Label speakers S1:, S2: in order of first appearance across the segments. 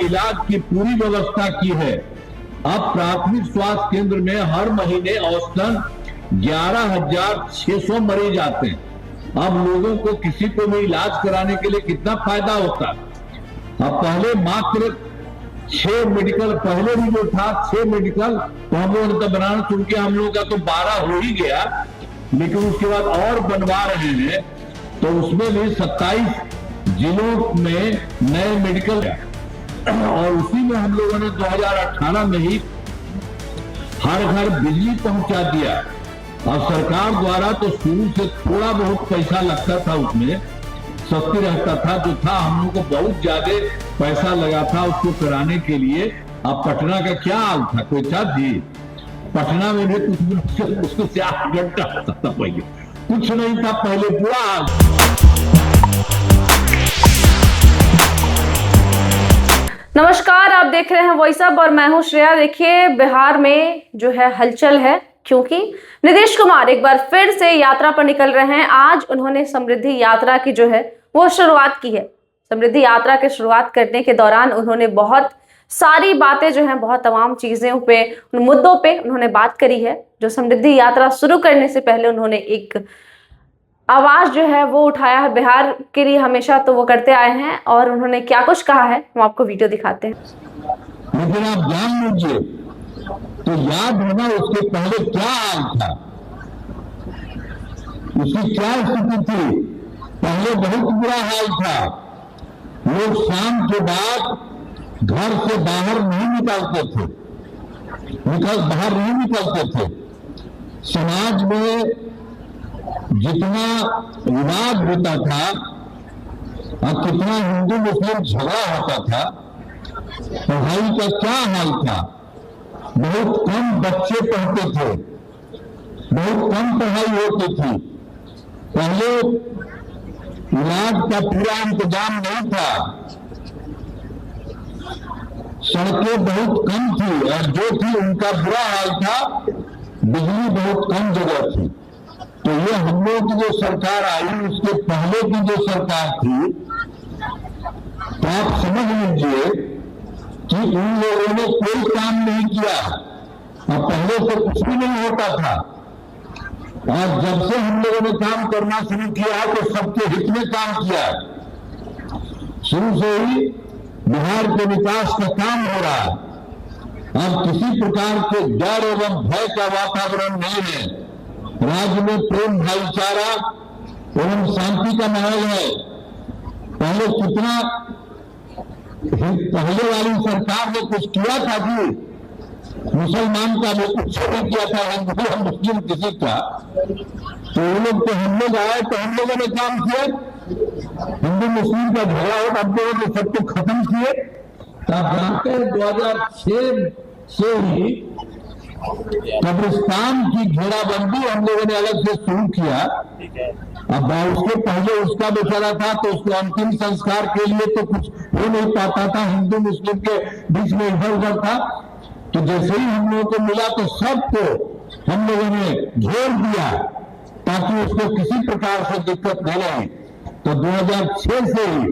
S1: इलाज की पूरी व्यवस्था की है। अब प्राथमिक स्वास्थ्य केंद्र में हर महीने औसतन 11,600 मरीज आते हैं। अब लोगों को किसी को भी इलाज कराने के लिए कितना फायदा होता है। अब पहले मात्र 6 मेडिकल, पहले भी जो था 6 मेडिकल, तो हम लोगों ने तो बनाना शुरू किया, हम लोगों का तो 12 हो ही गया, लेकिन उसके बाद और बनवा रहे हैं, तो उसमें भी 27 जिलों में नए मेडिकल है। और उसी में हम लोगों ने 2018 में ही हर घर बिजली पहुंचा दिया। और सरकार द्वारा तो शुरू से थोड़ा बहुत पैसा लगता था, उसमें सस्ती रहता था, जो था हम लोग को बहुत ज्यादा पैसा लगा था उसको कराने के लिए। अब पटना का क्या हाल था, कोई था जी? पटना में भी कुछ उसको से 8 घंटा होता था, पहले कुछ नहीं था, पहले बुरा हाल।
S2: नमस्कार, आप देख रहे हैं वॉइस अप और मैं हूं श्रेया। देखिए, बिहार में जो है हलचल है, क्योंकि नीतीश कुमार एक बार फिर से यात्रा पर निकल रहे हैं। आज उन्होंने समृद्धि यात्रा की जो है वो शुरुआत की है। समृद्धि यात्रा की शुरुआत करने के दौरान उन्होंने बहुत सारी बातें जो हैं, बहुत तमाम चीज़ों पे, उन मुद्दों पे उन्होंने बात करी है। जो समृद्धि यात्रा शुरू करने से पहले उन्होंने एक आवाज़ जो है वो उठाया है बिहार के लिए, हमेशा तो वो करते आए हैं। और उन्होंने क्या कुछ कहा है हम आपको वीडियो दिखाते हैं।
S1: लेकिन आप जान लीजिए तो याद है ना, उसके पहले क्या हाल था, उसकी क्या स्थिति थी। पहले बहुत बुरा हाल था, लोग शाम के बाद घर से बाहर नहीं निकलते थे, बाहर नहीं निकलते थे। समाज में जितना विवाद होता था और कितना हिंदू मुस्लिम झगड़ा होता था, पढ़ाई का क्या हाल था। बहुत कम बच्चे पढ़ते थे, बहुत कम पढ़ाई होती थी। पहले इलाज का पूरा इंतजाम नहीं था, सड़कें बहुत कम थी, और जो थी उनका बुरा हाल था, बिजली बहुत कम जगह थी। तो ये हम लोग की जो सरकार आई, उसके पहले की जो सरकार थी, तो आप समझ लीजिए कि उन लोगों ने कोई काम नहीं किया, और पहले से कुछ भी नहीं होता था। और जब से हम लोगों ने काम करना शुरू किया तो सबके हित में काम किया। शुरू से ही बिहार के विकास का काम हो रहा है। अब किसी प्रकार के डर एवं भय का वातावरण नहीं है। राज्य में प्रेम, भाईचारा एवं शांति का माहौल है। पहले कितना, पहले वाली सरकार ने कुछ किया था जी? मुसलमान का भी कुछ नहीं किया था, हिंदू या मुस्लिम किसी का। तो ये लोग, तो हम लोग आए तो हम लोगों ने काम किया। हिंदू मुस्लिम का झगड़ा हो, हम लोगों ने सबको खत्म किए। आप जानते हैं 2006 से ही कब्रिस्तान की घेराबंदी हम लोगों ने अलग से शुरू किया। अब उसके पहले उसका बेचारा था, तो उसको अंतिम संस्कार के लिए तो कुछ हो नहीं पाता था, हिंदू मुस्लिम के बीच में इधर उधर था। तो जैसे ही हम लोगों को मिला तो सबको हम लोगों ने घेर दिया, ताकि उसको किसी प्रकार से दिक्कत न रहे। तो 2006 से ही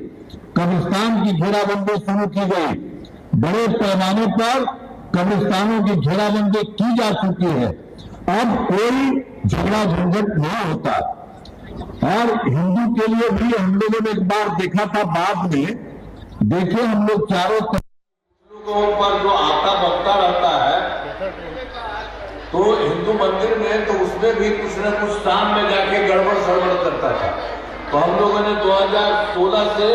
S1: कब्रिस्तान की घेराबंदी शुरू की गई। बड़े पैमाने पर कब्रिस्तानों की घेराबंदी की जा चुकी है। अब कोई झगड़ा झंझट नहीं होता। और हिंदू के लिए भी हम लोगों ने एक बार देखा था, बाद में देखिए, हम लोग चारों लोगों पर जो आता बकता रहता है, तो हिंदू मंदिर में तो उसमें भी कुछ न कुछ शाम में जाके गड़बड़ सड़बड़ करता था। तो हम लोगों ने 2016 से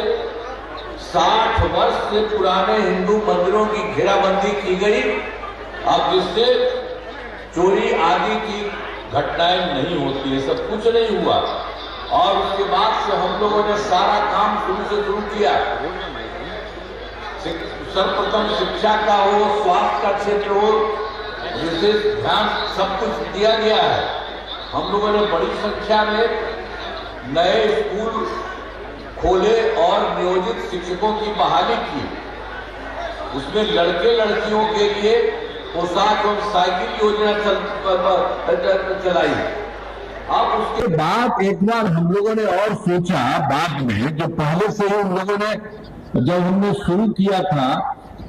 S1: 60 वर्ष से पुराने हिंदू मंदिरों की घेराबंदी की गई। अब जिससे चोरी आदि की घटनाएं नहीं होती है, सब कुछ नहीं हुआ। और उसके बाद से हम लोगों ने सारा काम शुरू से शुरू किया। सर्वप्रथम शिक्षा का हो, स्वास्थ्य का क्षेत्र हो, विशेष ध्यान सब कुछ दिया गया है। हम लोगों ने बड़ी संख्या में नए स्कूल खोले और नियोजित शिक्षकों की बहाली की। उसमें लड़के लड़कियों के लिए पोशाक और साइकिल योजना चलाई। अब उसके बाद एक बार हम लोगों ने और सोचा, बाद में जो पहले से ही उन लोगों ने, जब हमने शुरू किया था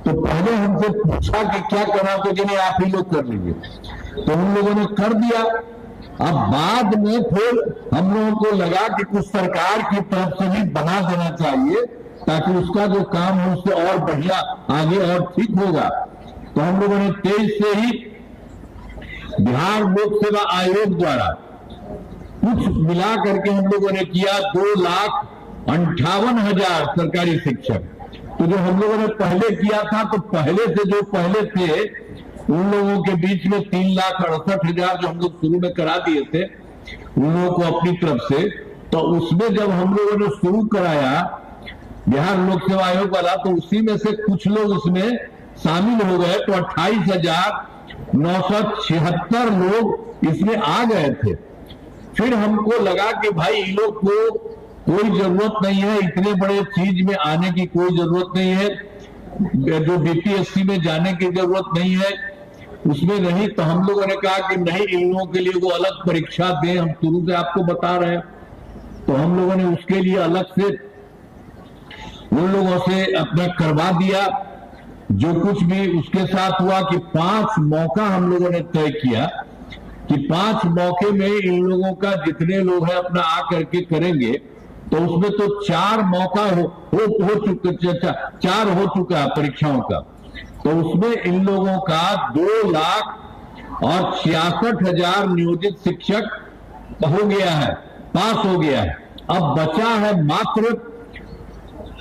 S1: तो पहले हमसे पूछा कि क्या करना, तो कि नहीं आप ही लोग कर लीजिए, तो हम लोगों ने कर दिया। अब बाद में फिर हम लोगों को लगा कि कुछ सरकार की तरफ से भी बना देना चाहिए ताकि उसका जो काम है उससे और बढ़िया आगे और ठीक होगा। तो हम लोगों ने 23 से ही बिहार लोक सेवा आयोग द्वारा कुछ मिला करके हम लोगों ने किया 2,58,000 सरकारी शिक्षक। तो जो हम लोगों ने पहले किया था, तो पहले से जो पहले थे उन लोगों के बीच में 3,68,000 जो हम लोग शुरू में करा दिए थे उन लोगों को अपनी तरफ से, तो उसमें जब हम लोगों ने शुरू कराया बिहार लोक सेवा आयोग वाला, तो उसी में से कुछ लोग उसमें शामिल हो गए, तो 28,976 लोग इसमें आ गए थे। फिर हमको लगा कि भाई इन लोग को कोई जरूरत नहीं है, इतने बड़े चीज में आने की कोई जरूरत नहीं है, जो बीपीएससी में जाने की जरूरत नहीं है उसमें नहीं। तो हम लोगों ने कहा कि नहीं, इन लोगों के लिए वो अलग परीक्षा दें, हम शुरू से आपको बता रहे हैं। तो हम लोगों ने उसके लिए अलग से उन लोगों से अपना करवा दिया। जो कुछ भी उसके साथ हुआ कि 5 मौका हम लोगों ने तय किया कि 5 मौके में इन लोगों का जितने लोग हैं अपना आ करके करेंगे। तो उसमें तो 4 मौका हो चुका है परीक्षाओं का। तो उसमें इन लोगों का 2,66,000 नियोजित शिक्षक हो गया है, पास हो गया है। अब बचा है मात्र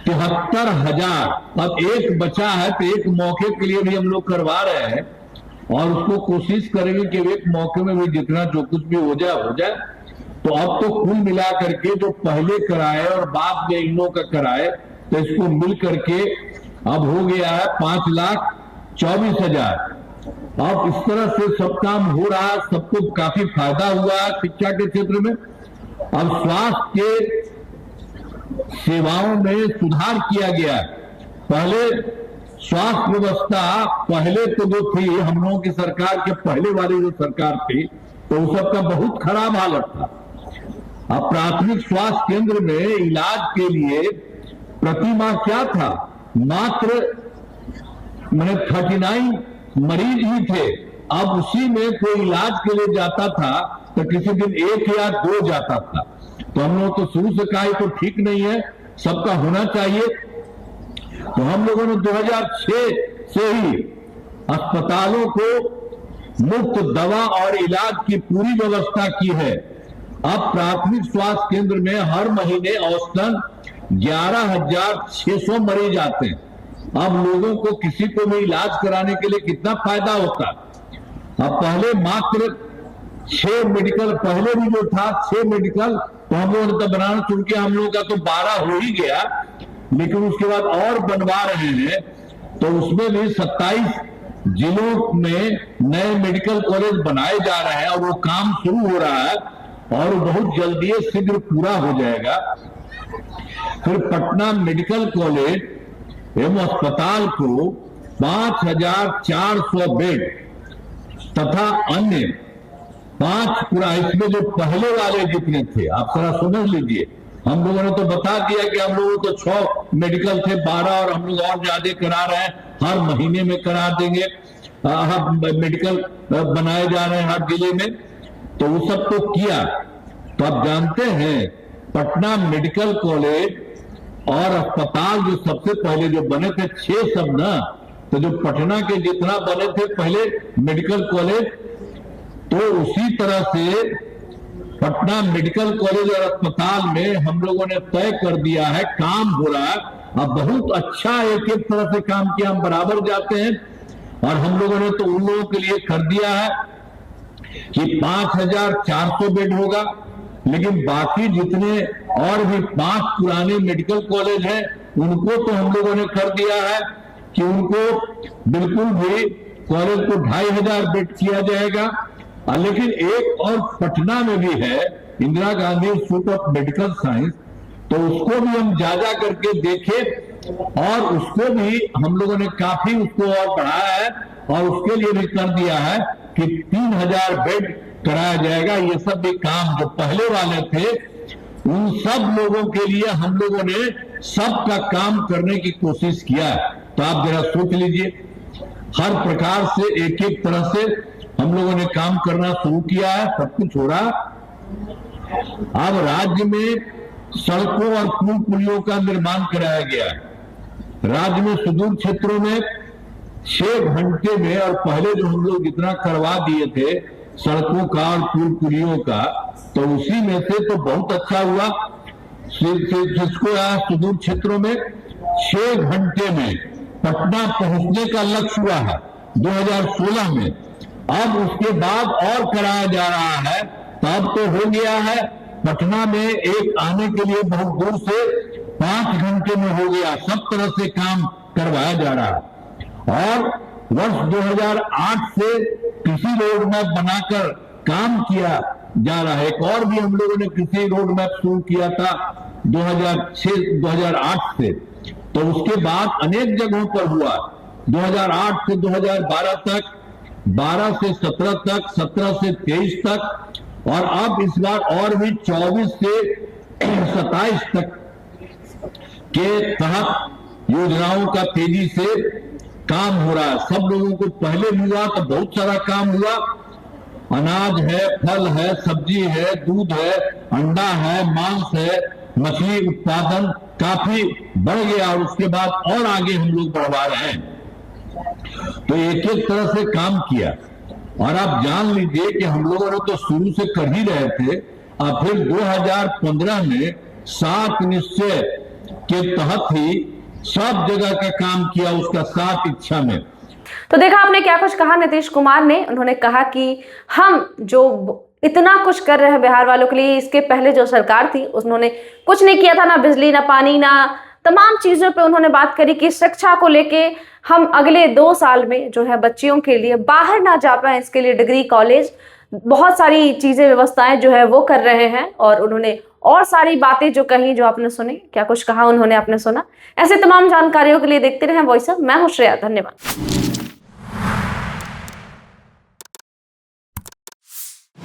S1: 73,000। अब एक बचा है, तो एक मौके के लिए भी हम लोग करवा रहे हैं और उसको कोशिश करेंगे कि एक मौके में भी जितना जो कुछ भी हो जाए। तो अब तो कुल मिला करके जो पहले कराए और बाद में इन लोगों का कराए, तो इसको मिल करके अब हो गया है 5,24,000। अब इस तरह से सब काम हो रहा है, सबको काफी फायदा हुआ है शिक्षा के क्षेत्र में। अब स्वास्थ्य के सेवाओं में सुधार किया गया। पहले स्वास्थ्य व्यवस्था पहले तो जो थी हम लोगों की सरकार के पहले वाली जो सरकार थी, तो उस सबका बहुत खराब हालत था। अब प्राथमिक स्वास्थ्य केंद्र में इलाज के लिए प्रति माह क्या था, मात्र 39 मरीज ही थे। अब उसी में कोई इलाज के लिए जाता था तो किसी दिन 1 या 2 जाता था। तो हम लोग तो शुरू से कहा तो ठीक नहीं है, सबका होना चाहिए। तो हम लोगों ने 2006 से ही अस्पतालों को मुफ्त दवा और इलाज की पूरी व्यवस्था की है। अब प्राथमिक स्वास्थ्य केंद्र में हर महीने औसतन 11,600 मरीज आते हैं। अब लोगों को किसी को भी इलाज कराने के लिए कितना फायदा होता। अब पहले मात्र 6 मेडिकल, पहले भी जो था 6 मेडिकल, तो हम लोगों ने तो बनाना शुरू किया, हम लोगों का तो 12 हो ही गया, लेकिन उसके बाद और बनवा रहे हैं। तो उसमें भी 27 जिलों में नए मेडिकल कॉलेज बनाए जा रहे हैं और वो काम शुरू हो रहा है और बहुत जल्दी शीघ्र पूरा हो जाएगा। फिर पटना मेडिकल कॉलेज एवं अस्पताल को 5,400 बेड तथा अन्य 5 पूरा, इसमें जो पहले वाले जितने थे आप जरा समझ लीजिए। हम लोगों ने तो बता दिया कि हम लोगों को 6 मेडिकल थे, 12 और हम लोग और ज्यादा करा रहे हैं, हर महीने में करा देंगे। मेडिकल बनाए जा रहे हैं हर जिले में, तो वो सब तो किया। तो आप जानते हैं पटना मेडिकल कॉलेज और अस्पताल जो सबसे पहले जो बने थे 6 सब ना, तो जो पटना के जितना बने थे पहले मेडिकल कॉलेज, तो उसी तरह से पटना मेडिकल कॉलेज और अस्पताल में हम लोगों ने तय कर दिया है, काम हो रहा है। अब बहुत अच्छा एक तरह से काम किया, हम बराबर जाते हैं। और हम लोगों ने तो उन लोगों के लिए कर दिया है कि 5,400 बेड होगा, लेकिन बाकी जितने और भी 5 पुराने मेडिकल कॉलेज हैं उनको तो हम लोगों ने कर दिया है कि उनको बिल्कुल भी कॉलेज को 2,500 बेड किया जाएगा। लेकिन एक और पटना में भी है Indira Gandhi institute of medical science, तो उसको भी हम जा करके देखे और उसको भी हम लोगों ने काफी उसको और बढ़ाया है और उसके लिए भी कर दिया है कि 3,000 बेड कराया जाएगा। ये सब भी काम जो पहले वाले थे उन सब लोगों के लिए हम लोगों ने सबका काम करने की कोशिश किया। तो आप जरा सोच लीजिए, हर प्रकार से एक एक तरह से हम लोगों ने काम करना शुरू किया है, सब कुछ हो रहा। अब राज्य में सड़कों और पुल पुलियों का निर्माण कराया गया है। राज्य में सुदूर क्षेत्रों में 6 घंटे में, और पहले जो हम लोग इतना करवा दिए थे सड़कों का और पुल पुलियों का, तो उसी में से तो बहुत अच्छा हुआ। जिसको यहाँ सुदूर क्षेत्रों में 6 घंटे में पटना पहुंचने का लक्ष्य हुआ है 2016 में। अब उसके बाद और कराया जा रहा है, तब तो हो गया है पटना में एक आने के लिए बहुत दूर से 5 घंटे में हो गया। सब तरह से काम करवाया जा रहा है। और वर्ष 2008 से कृषि रोड मैप बनाकर काम किया जा रहा है। एक और भी हम लोगों ने कृषि रोड मैप शुरू किया था 2006-2008 से, तो उसके बाद अनेक जगहों पर हुआ। 2008 से 2012 तक, 12 से 17 तक, 17 से 23 तक, और अब इस बार और भी 24 से 27 तक के तहत योजनाओं का तेजी से काम हो रहा है। सब लोगों को पहले हुआ तो बहुत सारा काम हुआ, अनाज है, फल है, सब्जी है, दूध है, अंडा है, मांस है, मछली उत्पादन काफी बढ़ गया, और उसके बाद और आगे हम लोग बढ़वा रहे हैं। तो एक एक तरह से काम किया। और आप जान लीजिए कि हम लोगों ने तो शुरू से कर ही रहे थे, और फिर 2015 में 7 निश्चय के तहत ही सब जगह का काम किया, उसका 7 इच्छा में।
S2: तो देखा आपने क्या कुछ कहा नीतीश कुमार ने। उन्होंने कहा कि हम जो इतना कुछ कर रहे हैं बिहार वालों के लिए, इसके पहले जो सरकार थी उन्होंने कुछ नहीं किया था, ना बिजली, ना पानी, ना तमाम चीजों पे उन्होंने बात करी कि शिक्षा को लेके हम अगले 2 साल में जो है बच्चियों के लिए बाहर ना जा पाए, इसके लिए डिग्री कॉलेज, बहुत सारी चीजें, व्यवस्थाएं जो है वो कर रहे हैं। और उन्होंने और सारी बातें जो कही, जो आपने सुनी, क्या कुछ कहा उन्होंने, आपने सुना। ऐसे तमाम जानकारियों के लिए देखते रहें वॉइस ऑफ। मैं हूं श्रेया, धन्यवाद।